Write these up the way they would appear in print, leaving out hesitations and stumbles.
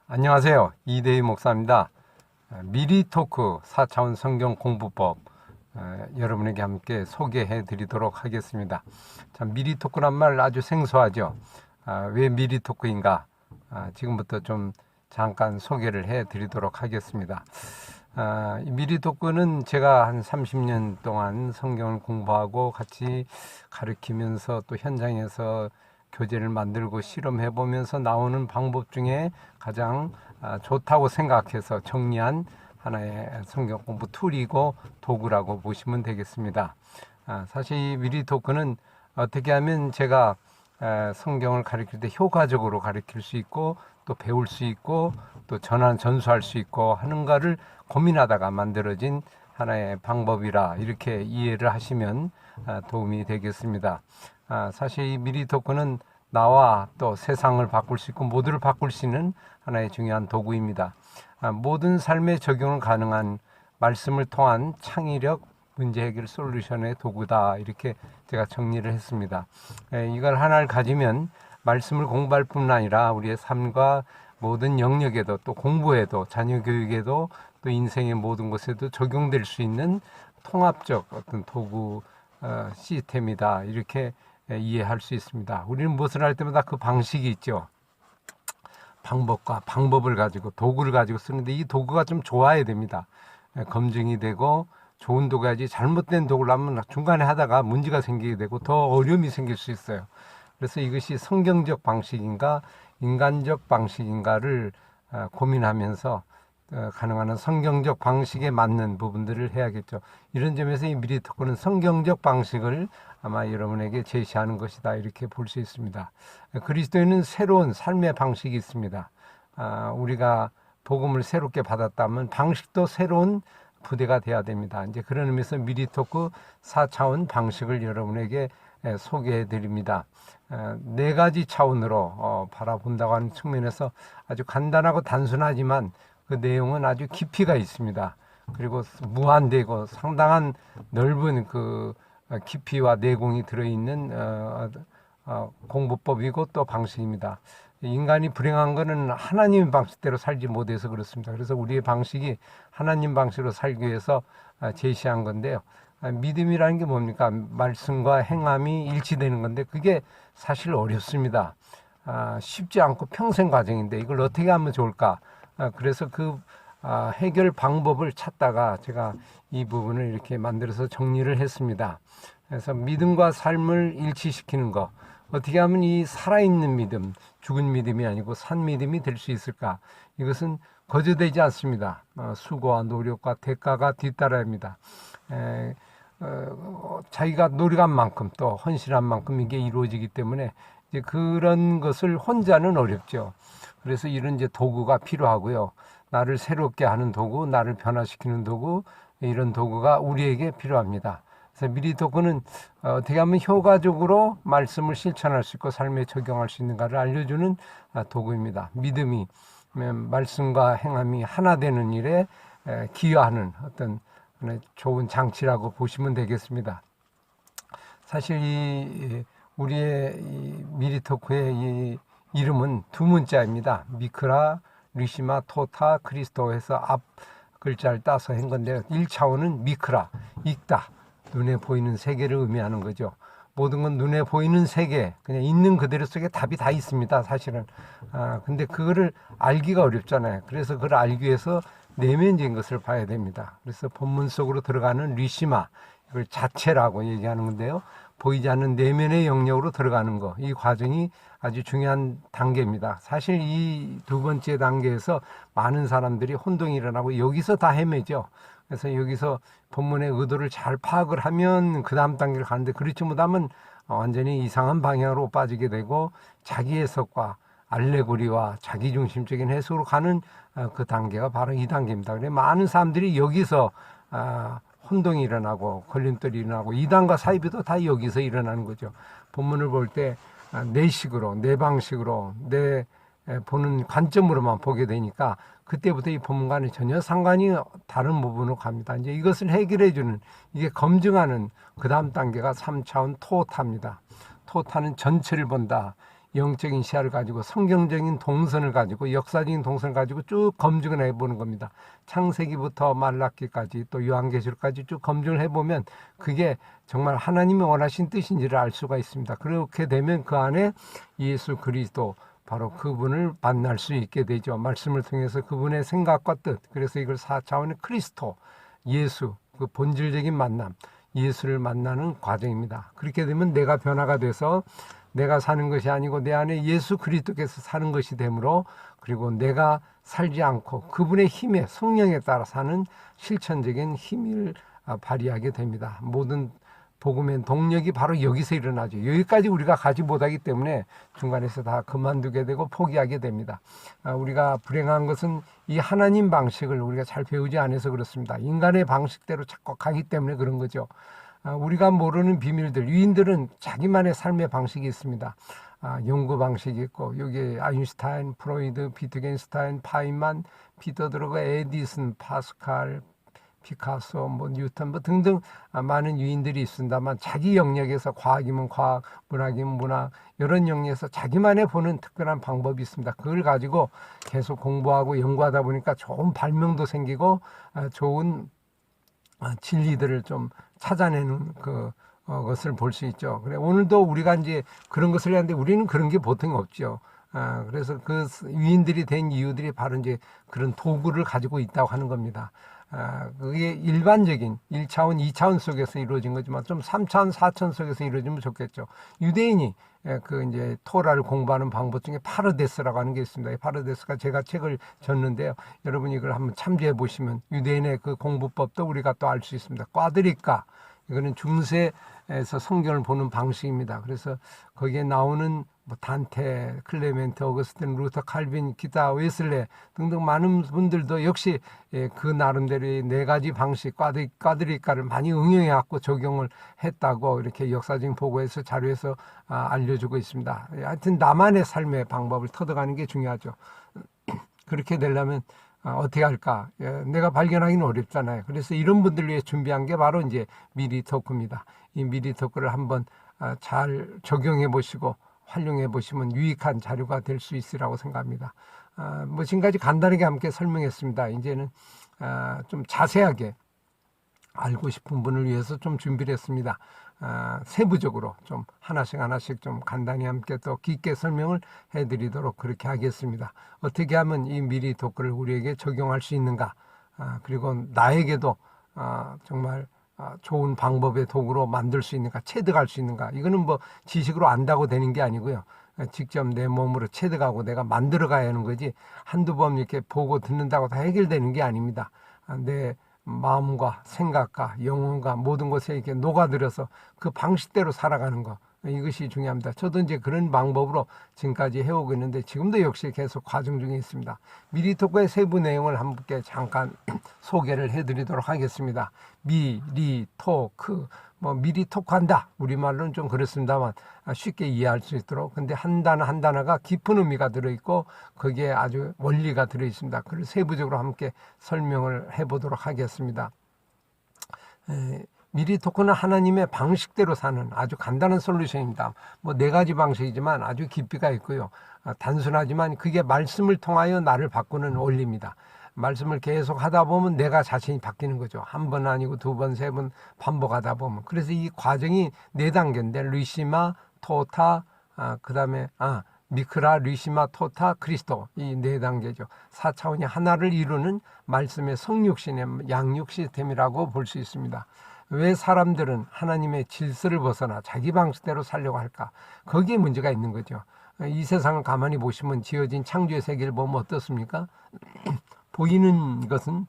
안녕하세요. 이대희 목사입니다. 미리 토크 4차원 성경 공부법 여러분에게 함께 소개해 드리도록 하겠습니다. 참, 미리 토크란 말 아주 생소하죠. 왜 미리 토크인가? 지금부터 좀 잠깐 소개를 해 드리도록 하겠습니다. 이 미리 토크는 제가 한 30년 동안 성경을 공부하고 같이 가르치면서 또 현장에서 교재를 만들고 실험해 보면서 나오는 방법 중에 가장 좋다고 생각해서 정리한 하나의 성경 공부 툴이고 도구라고 보시면 되겠습니다. 사실 이 미리 토크는 어떻게 하면 제가 성경을 가르칠 때 효과적으로 가르칠 수 있고 또 배울 수 있고 또 전수할 수 있고 하는가를 고민하다가 만들어진 하나의 방법이라 이렇게 이해를 하시면 도움이 되겠습니다. 사실 이 미리 토크는 나와 또 세상을 바꿀 수 있고 모두를 바꿀 수 있는 하나의 중요한 도구입니다. 모든 삶에 적용 가능한 말씀을 통한 창의력 문제 해결 솔루션의 도구다, 이렇게 제가 정리를 했습니다. 이걸 하나를 가지면 말씀을 공부할 뿐 아니라 우리의 삶과 모든 영역에도 또 공부에도 자녀 교육에도 또 인생의 모든 곳에도 적용될 수 있는 통합적 어떤 도구 시스템이다, 이렇게 이해할 수 있습니다. 우리는 무엇을 할 때마다 그 방식이 있죠. 방법과 방법을 가지고 도구를 가지고 쓰는데 이 도구가 좀 좋아야 됩니다. 검증이 되고 좋은 도구야지 잘못된 도구를 하면 중간에 하다가 문제가 생기게 되고 더 어려움이 생길 수 있어요. 그래서 이것이 성경적 방식인가 인간적 방식인가를 고민하면서 가능한 한 성경적 방식에 맞는 부분들을 해야겠죠. 이런 점에서 이 미리 토크는 성경적 방식을 아마 여러분에게 제시하는 것이다, 이렇게 볼 수 있습니다. 그리스도인은 새로운 삶의 방식이 있습니다. 우리가 복음을 새롭게 받았다면 방식도 새로운 부대가 돼야 됩니다. 이제 그런 의미에서 미리 토크 4차원 방식을 여러분에게 소개해 드립니다. 네 가지 차원으로 바라본다고 하는 측면에서 아주 간단하고 단순하지만 그 내용은 아주 깊이가 있습니다. 그리고 무한되고 상당한 넓은 그 깊이와 내공이 들어있는 공부법이고 또 방식입니다. 인간이 불행한 것은 하나님의 방식대로 살지 못해서 그렇습니다. 그래서 우리의 방식이 하나님 방식으로 살기 위해서 제시한 건데요. 믿음이라는 게 뭡니까? 말씀과 행함이 일치되는 건데 그게 사실 어렵습니다. 쉽지 않고 평생 과정인데 이걸 어떻게 하면 좋을까? 그래서 그 해결 방법을 찾다가 제가 이 부분을 이렇게 만들어서 정리를 했습니다. 그래서 믿음과 삶을 일치시키는 것, 어떻게 하면 이 살아있는 믿음, 죽은 믿음이 아니고 산 믿음이 될 수 있을까? 이것은 거저되지 않습니다. 수고와 노력과 대가가 뒤따라야 합니다. 자기가 노력한 만큼 또 헌신한 만큼 이게 이루어지기 때문에 이제 그런 것을 혼자는 어렵죠. 그래서 이런 이제 도구가 필요하고요. 나를 새롭게 하는 도구, 나를 변화시키는 도구, 이런 도구가 우리에게 필요합니다. 그래서 미리 토크는 어떻게 하면 효과적으로 말씀을 실천할 수 있고 삶에 적용할 수 있는가를 알려주는 도구입니다. 믿음이 말씀과 행함이 하나 되는 일에 기여하는 어떤 좋은 장치라고 보시면 되겠습니다. 사실 이 우리의 이 미리 토크의 이 이름은 두 문자입니다. 미크라, 리시마, 토타, 크리스토 해서 앞 글자를 따서 한 건데요. 1차원은 미크라, 읽다, 눈에 보이는 세계를 의미하는 거죠. 모든 건 눈에 보이는 세계, 그냥 있는 그대로 속에 답이 다 있습니다, 사실은. 근데 그거를 알기가 어렵잖아요. 그래서 그걸 알기 위해서 내면적인 것을 봐야 됩니다. 그래서 본문 속으로 들어가는 리시마, 이걸 자체라고 얘기하는 건데요. 보이지 않는 내면의 영역으로 들어가는 거, 이 과정이 아주 중요한 단계입니다. 사실 이 두 번째 단계에서 많은 사람들이 혼동이 일어나고 여기서 다 헤매죠. 그래서 여기서 본문의 의도를 잘 파악을 하면 그 다음 단계를 가는데 그렇지 못하면 완전히 이상한 방향으로 빠지게 되고 자기 해석과 알레고리와 자기중심적인 해석으로 가는 그 단계가 바로 이 단계입니다. 그래서 많은 사람들이 여기서 혼동이 일어나고 걸림돌이 일어나고 이단과 사이비도 다 여기서 일어나는 거죠. 본문을 볼 때 내 식으로, 내 방식으로, 내 보는 관점으로만 보게 되니까 그때부터 이 본문과는 전혀 상관이 다른 부분으로 갑니다. 이제 이것을 해결해 주는, 이게 검증하는 그 다음 단계가 3차원 토타입니다. 토타는 전체를 본다. 영적인 시야를 가지고 성경적인 동선을 가지고 역사적인 동선을 가지고 쭉 검증을 해보는 겁니다. 창세기부터 말라기까지 또 요한계시록까지 쭉 검증을 해보면 그게 정말 하나님이 원하신 뜻인지를 알 수가 있습니다. 그렇게 되면 그 안에 예수 그리스도 바로 그분을 만날 수 있게 되죠. 말씀을 통해서 그분의 생각과 뜻, 그래서 이걸 4차원의 크리스토, 예수, 그 본질적인 만남, 예수를 만나는 과정입니다. 그렇게 되면 내가 변화가 돼서 내가 사는 것이 아니고 내 안에 예수 그리스도께서 사는 것이 되므로, 그리고 내가 살지 않고 그분의 힘에, 성령에 따라 사는 실천적인 힘을 발휘하게 됩니다. 모든 복음의 동력이 바로 여기서 일어나죠. 여기까지 우리가 가지 못하기 때문에 중간에서 다 그만두게 되고 포기하게 됩니다. 우리가 불행한 것은 이 하나님 방식을 우리가 잘 배우지 않아서 그렇습니다. 인간의 방식대로 자꾸 가기 때문에 그런 거죠. 우리가 모르는 비밀들, 유인들은 자기만의 삶의 방식이 있습니다. 연구 방식이 있고, 여기 아인슈타인, 프로이드, 비트겐슈타인, 파인만, 피터드로그, 에디슨, 파스칼, 피카소, 뉴턴 등등 많은 유인들이 있습니다만, 자기 영역에서 과학이면 과학, 문학이면 문학, 이런 영역에서 자기만의 보는 특별한 방법이 있습니다. 그걸 가지고 계속 공부하고 연구하다 보니까 좋은 발명도 생기고 좋은 진리들을 좀 찾아내는 것을 볼 수 있죠. 그래, 오늘도 우리가 이제 그런 것을 하는데 우리는 그런 게 보통 없죠. 그래서 그 위인들이 된 이유들이 바로 이제 그런 도구를 가지고 있다고 하는 겁니다. 그게 일반적인 1차원, 2차원 속에서 이루어진 거지만 좀 3차원, 4차원 속에서 이루어지면 좋겠죠. 유대인이 그 이제 토라를 공부하는 방법 중에 파르데스라고 하는 게 있습니다. 이 파르데스가 제가 책을 줬는데요. 여러분이 이걸 한번 참조해 보시면 유대인의 그 공부법도 우리가 또 알 수 있습니다. 꽈드리까, 이거는 중세에서 성경을 보는 방식입니다. 그래서 거기에 나오는 단테, 클레멘트, 어거스틴, 루터, 칼빈, 기타, 웨슬레 등등 많은 분들도 역시 그 나름대로의 네 가지 방식, 꽈드리까를 많이 응용해 갖고 적용을 했다고 이렇게 역사적인 보고에서 자료에서 알려주고 있습니다. 하여튼 나만의 삶의 방법을 터득하는 게 중요하죠. 그렇게 되려면 어떻게 할까? 내가 발견하기는 어렵잖아요. 그래서 이런 분들을 위해 준비한 게 바로 이제 미리 토크입니다. 이 미리 토크를 한번 잘 적용해 보시고 활용해 보시면 유익한 자료가 될 수 있으라고 생각합니다. 지금까지 간단하게 함께 설명했습니다. 이제는 좀 자세하게 알고 싶은 분을 위해서 좀 준비를 했습니다. 세부적으로 좀 하나씩 좀 간단히 함께 또 깊게 설명을 해드리도록 그렇게 하겠습니다. 어떻게 하면 이 미리 토크를 우리에게 적용할 수 있는가, 그리고 나에게도 정말 좋은 방법의 도구로 만들 수 있는가, 체득할 수 있는가. 이거는 지식으로 안다고 되는 게 아니고요. 직접 내 몸으로 체득하고 내가 만들어 가야 하는 거지, 한두 번 이렇게 보고 듣는다고 다 해결되는 게 아닙니다. 내 마음과 생각과 영혼과 모든 것에 이렇게 녹아들어서 그 방식대로 살아가는 거, 이것이 중요합니다. 저도 이제 그런 방법으로 지금까지 해오고 있는데 지금도 역시 계속 과정 중에 있습니다. 미리 토크의 세부 내용을 함께 잠깐 소개를 해드리도록 하겠습니다. 미리 토크, 미리 토크한다, 우리말로는 좀 그렇습니다만 쉽게 이해할 수 있도록. 근데 한 단어 한 단어가 깊은 의미가 들어있고 거기에 아주 원리가 들어있습니다. 그걸 세부적으로 함께 설명을 해보도록 하겠습니다. 미리 토크는 하나님의 방식대로 사는 아주 간단한 솔루션입니다. 네 가지 방식이지만 아주 깊이가 있고요. 단순하지만 그게 말씀을 통하여 나를 바꾸는 원리입니다. 말씀을 계속 하다 보면 내가 자신이 바뀌는 거죠. 한 번 아니고 두 번, 세 번 반복하다 보면. 그래서 이 과정이 4단계인데 리시마, 토타, 그 다음에 미크라, 리시마, 토타, 크리스토, 이 4단계죠. 4차원이 하나를 이루는 말씀의 성육신의 양육 시스템이라고 볼 수 있습니다. 왜 사람들은 하나님의 질서를 벗어나 자기 방식대로 살려고 할까? 거기에 문제가 있는 거죠. 이 세상을 가만히 보시면 지어진 창조의 세계를 보면 어떻습니까? 보이는 것은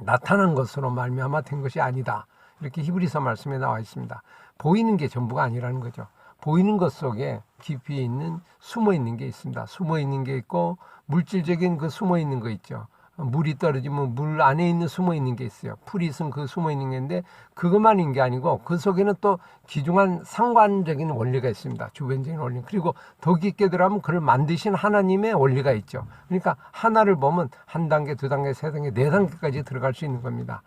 나타난 것으로 말미암아 된 것이 아니다. 이렇게 히브리서 말씀에 나와 있습니다. 보이는 게 전부가 아니라는 거죠. 보이는 것 속에 깊이 있는 숨어 있는 게 있습니다. 숨어 있는 게 있고 물질적인 그 숨어 있는 거 있죠. 물이 떨어지면 물 안에 있는 숨어 있는 게 있어요. 풀이 있으면 그 숨어 있는 게 있는데 그것만 있는 게 아니고 그 속에는 또 귀중한 상관적인 원리가 있습니다. 주변적인 원리. 그리고 더 깊게 들어가면 그를 만드신 하나님의 원리가 있죠. 그러니까 하나를 보면 한 단계, 두 단계, 세 단계, 네 단계까지 들어갈 수 있는 겁니다.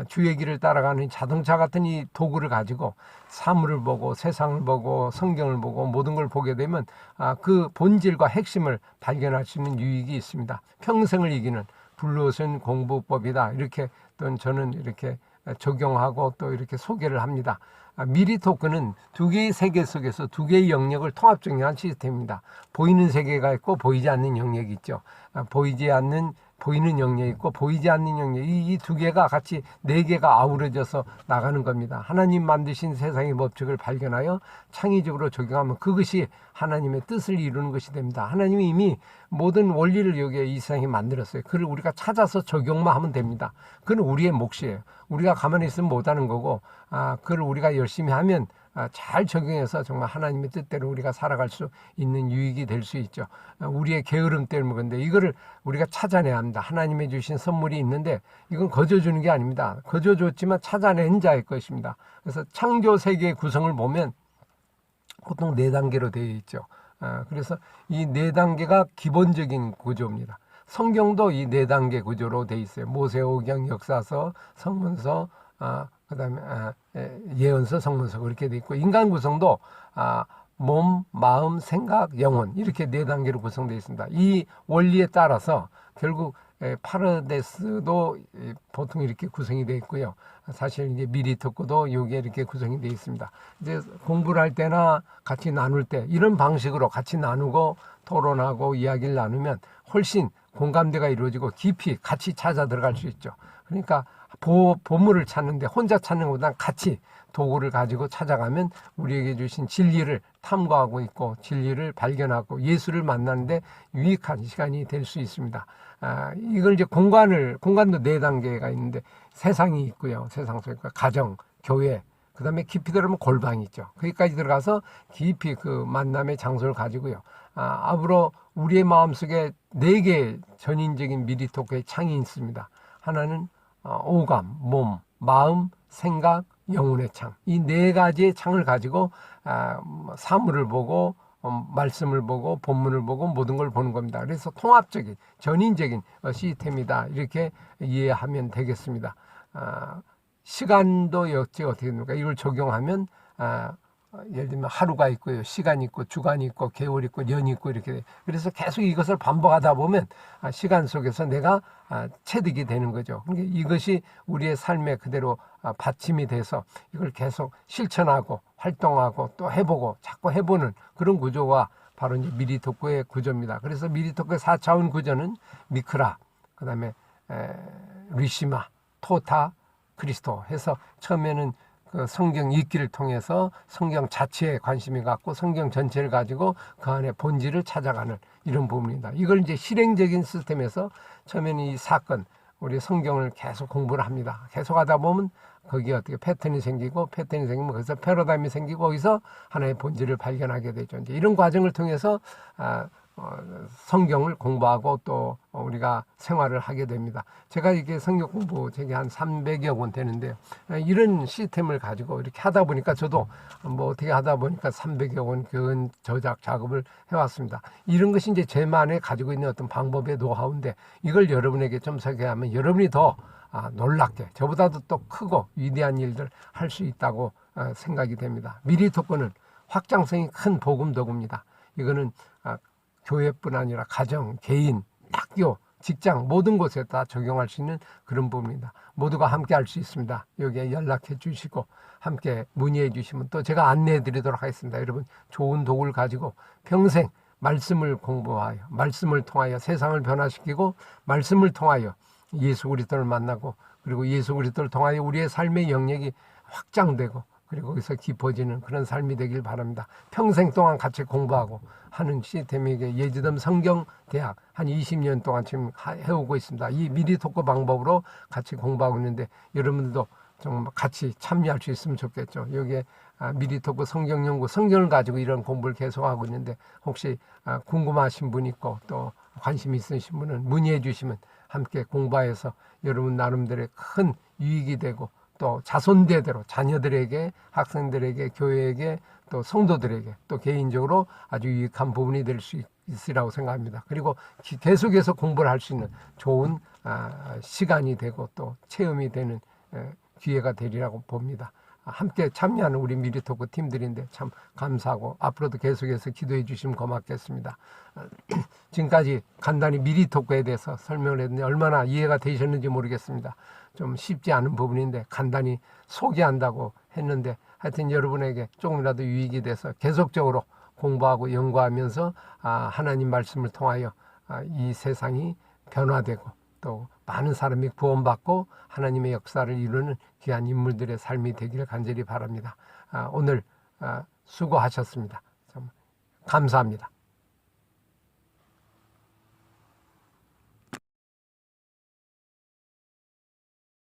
주의 길을 따라가는 자동차 같은 이 도구를 가지고 사물을 보고 세상을 보고 성경을 보고 모든 걸 보게 되면 그 본질과 핵심을 발견할 수 있는 유익이 있습니다. 평생을 이기는 불롯은 공부법이다. 이렇게 또 저는 이렇게 적용하고 또 이렇게 소개를 합니다. 미리 토크는 두 개의 세계 속에서 두 개의 영역을 통합 적용한 시스템입니다. 보이는 세계가 있고 보이지 않는 영역이 있죠. 보이는 영역이 있고 보이지 않는 영역, 이 두 개가 같이 네 개가 아우러져서 나가는 겁니다. 하나님 만드신 세상의 법칙을 발견하여 창의적으로 적용하면 그것이 하나님의 뜻을 이루는 것이 됩니다. 하나님이 이미 모든 원리를 여기에 이 세상에 만들었어요. 그걸 우리가 찾아서 적용만 하면 됩니다. 그건 우리의 몫이에요. 우리가 가만히 있으면 못하는 거고, 그걸 우리가 열심히 하면 잘 적용해서 정말 하나님의 뜻대로 우리가 살아갈 수 있는 유익이 될 수 있죠. 우리의 게으름 때문에 그런데 이거를 우리가 찾아내야 합니다. 하나님의 주신 선물이 있는데 이건 거저주는 게 아닙니다. 거저줬지만 찾아낸 자의 것입니다. 그래서 창조 세계의 구성을 보면 보통 4단계로 되어 있죠. 그래서 이 4단계가 기본적인 구조입니다. 성경도 이 4단계 구조로 되어 있어요. 모세오경, 역사서, 성문서, 그다음에 예언서, 성문서 그렇게 돼 있고, 인간 구성도 몸, 마음, 생각, 영혼 이렇게 4단계로 구성되어 있습니다. 이 원리에 따라서 결국 파라데스도 보통 이렇게 구성이 되어 있고요. 사실 이제 미리토크도 여기에 이렇게 구성이 되어 있습니다. 이제 공부를 할 때나 같이 나눌 때 이런 방식으로 같이 나누고 토론하고 이야기를 나누면 훨씬 공감대가 이루어지고 깊이 같이 찾아 들어갈 수 있죠. 그러니까 보물을 찾는데 혼자 찾는 것보다는 같이 도구를 가지고 찾아가면 우리에게 주신 진리를 탐구하고 있고 진리를 발견하고 예수를 만나는데 유익한 시간이 될 수 있습니다. 이걸 이제 공간도 4단계가 있는데 세상이 있고요. 세상 속에 가정, 교회, 그 다음에 깊이 들어가면 골방이 있죠. 거기까지 들어가서 깊이 그 만남의 장소를 가지고요. 앞으로 우리의 마음속에 4개의 전인적인 미리토크의 창이 있습니다. 하나는 오감, 몸, 마음, 생각, 영혼의 창. 이 4가지의 창을 가지고 사물을 보고 말씀을 보고 본문을 보고 모든 걸 보는 겁니다. 그래서 통합적인 전인적인 시스템이다. 이렇게 이해하면 되겠습니다. 시간도 역시 어떻게 됩니까? 이걸 적용하면 예를 들면 하루가 있고요, 시간이 있고, 주간이 있고, 개월이 있고, 년이 있고 이렇게 돼. 그래서 계속 이것을 반복하다 보면 시간 속에서 내가 체득이 되는 거죠. 그러니까 이것이 우리의 삶에 그대로 받침이 돼서 이걸 계속 실천하고 활동하고 또 해보고 자꾸 해보는 그런 구조가 바로 이제 미리토크의 구조입니다. 그래서 미리토크의 4차원 구조는 미크라, 그 다음에 리시마, 토타, 그리스도 해서 처음에는 그 성경 읽기를 통해서 성경 자체에 관심이 갖고 성경 전체를 가지고 그 안에 본질을 찾아가는 이런 부분입니다. 이걸 이제 실행적인 시스템에서 처음에는 이 사건, 우리 성경을 계속 공부를 합니다. 계속 하다 보면 거기에 어떻게 패턴이 생기고 패턴이 생기면 거기서 패러다임이 생기고 거기서 하나의 본질을 발견하게 되죠. 이제 이런 과정을 통해서 성경을 공부하고 또 우리가 생활을 하게 됩니다. 제가 이게 성경 공부 제게 한 300여 권 되는데요. 이런 시스템을 가지고 이렇게 하다 보니까 저도 뭐 어떻게 하다 보니까 300여 권 근 저작 작업을 해왔습니다. 이런 것이 이제 제만에 가지고 있는 어떤 방법의 노하우인데 이걸 여러분에게 좀 소개하면 여러분이 더 놀랍게 저보다도 또 크고 위대한 일들 할 수 있다고 생각이 됩니다. 미리토크는 확장성이 큰 복음 도구입니다. 이거는 교회뿐 아니라 가정, 개인, 학교, 직장 모든 곳에 다 적용할 수 있는 그런 부분입니다. 모두가 함께 할 수 있습니다. 여기에 연락해 주시고 함께 문의해 주시면 또 제가 안내해 드리도록 하겠습니다. 여러분 좋은 도구를 가지고 평생 말씀을 공부하여 말씀을 통하여 세상을 변화시키고 말씀을 통하여 예수 그리스도를 만나고 그리고 예수 그리스도를 통하여 우리의 삶의 영역이 확장되고 그리고 거기서 깊어지는 그런 삶이 되길 바랍니다. 평생 동안 같이 공부하고 하는 시스템에게 예지덤 성경대학 한 20년 동안 지금 해오고 있습니다. 이 미리토크 방법으로 같이 공부하고 있는데 여러분들도 좀 같이 참여할 수 있으면 좋겠죠. 여기에 미리토크 성경연구 성경을 가지고 이런 공부를 계속하고 있는데 혹시 궁금하신 분 있고 또 관심 있으신 분은 문의해 주시면 함께 공부해서 여러분 나름대로의 큰 유익이 되고 또 자손대대로 자녀들에게 학생들에게 교회에게 또 성도들에게 또 개인적으로 아주 유익한 부분이 될 수 있으리라고 생각합니다. 그리고 계속해서 공부를 할 수 있는 좋은 시간이 되고 또 체험이 되는 기회가 되리라고 봅니다. 함께 참여하는 우리 미리토크 팀들인데 참 감사하고 앞으로도 계속해서 기도해 주시면 고맙겠습니다. 지금까지 간단히 미리토크에 대해서 설명을 했는데 얼마나 이해가 되셨는지 모르겠습니다. 좀 쉽지 않은 부분인데 간단히 소개한다고 했는데 하여튼 여러분에게 조금이라도 유익이 돼서 계속적으로 공부하고 연구하면서 하나님 말씀을 통하여 이 세상이 변화되고 또 많은 사람이 구원받고 하나님의 역사를 이루는 귀한 인물들의 삶이 되기를 간절히 바랍니다. 오늘 수고하셨습니다. 참 감사합니다.